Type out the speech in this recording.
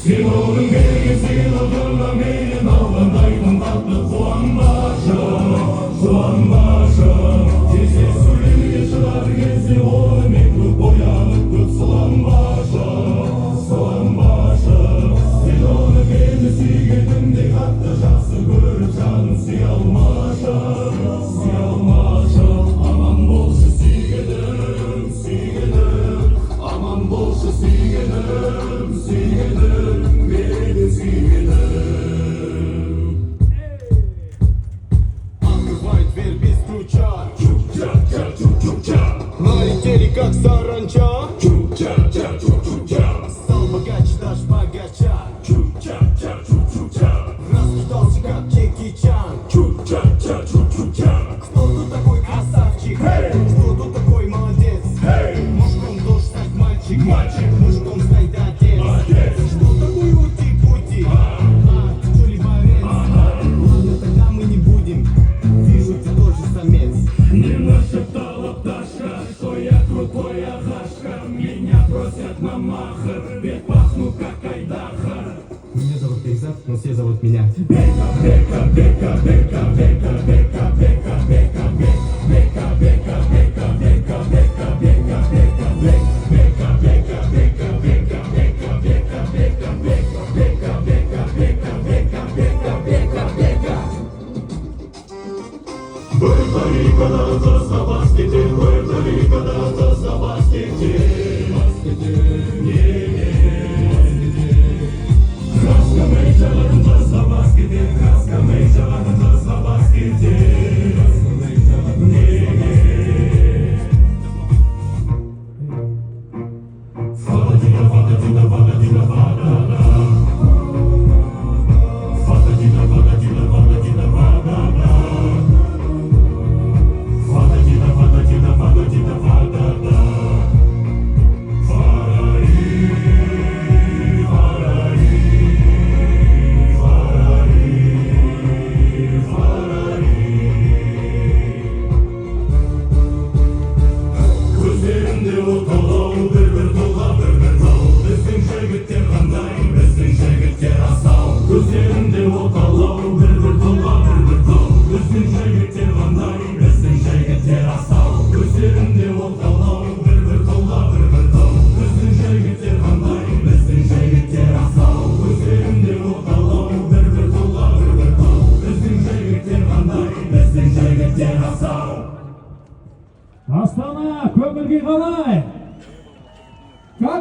Сыйлаудың берген сыйлығына менен алғандайдың қатты қуанбашы тез сөйлемге шыдар кезде оны мен көп ойланып көп сыланбашы сен оны мені сүйгенімдей қатты жақсы көріп жаным сүйе алмашы аман болшы сүйгенім аман болшы сүйгенім мені сүйгенім. Открывай дверь без ключа. Чук-чак-ча, чук-чук-ча. Налетели как саранча. Чук-чак-ча, чук-чук-ча. Стал богаче, даже богача. Чук-чак-ча, чук-чук-ча. Раскидался как Джеки Чан. Чук-чак-ча, чук-чук-ча. Кто тут такой красавчик? Эй! Кто тут такой молодец? Эй! Мужиком должен стать мальчик. Мальчик! Мужиком стать отец. Отец! Что такое ути-пути? Ты что ли борец? Ладно, тогда мы не будем. Вижу, ты тоже самец. Мне нашептала пташка, что я крутой агашка. Меня просят на махер, ведь пахну как айдаха. Меня зовут Бекзат, но все зовут меня. Бека, бека, бека, бека, бека, бека, бека.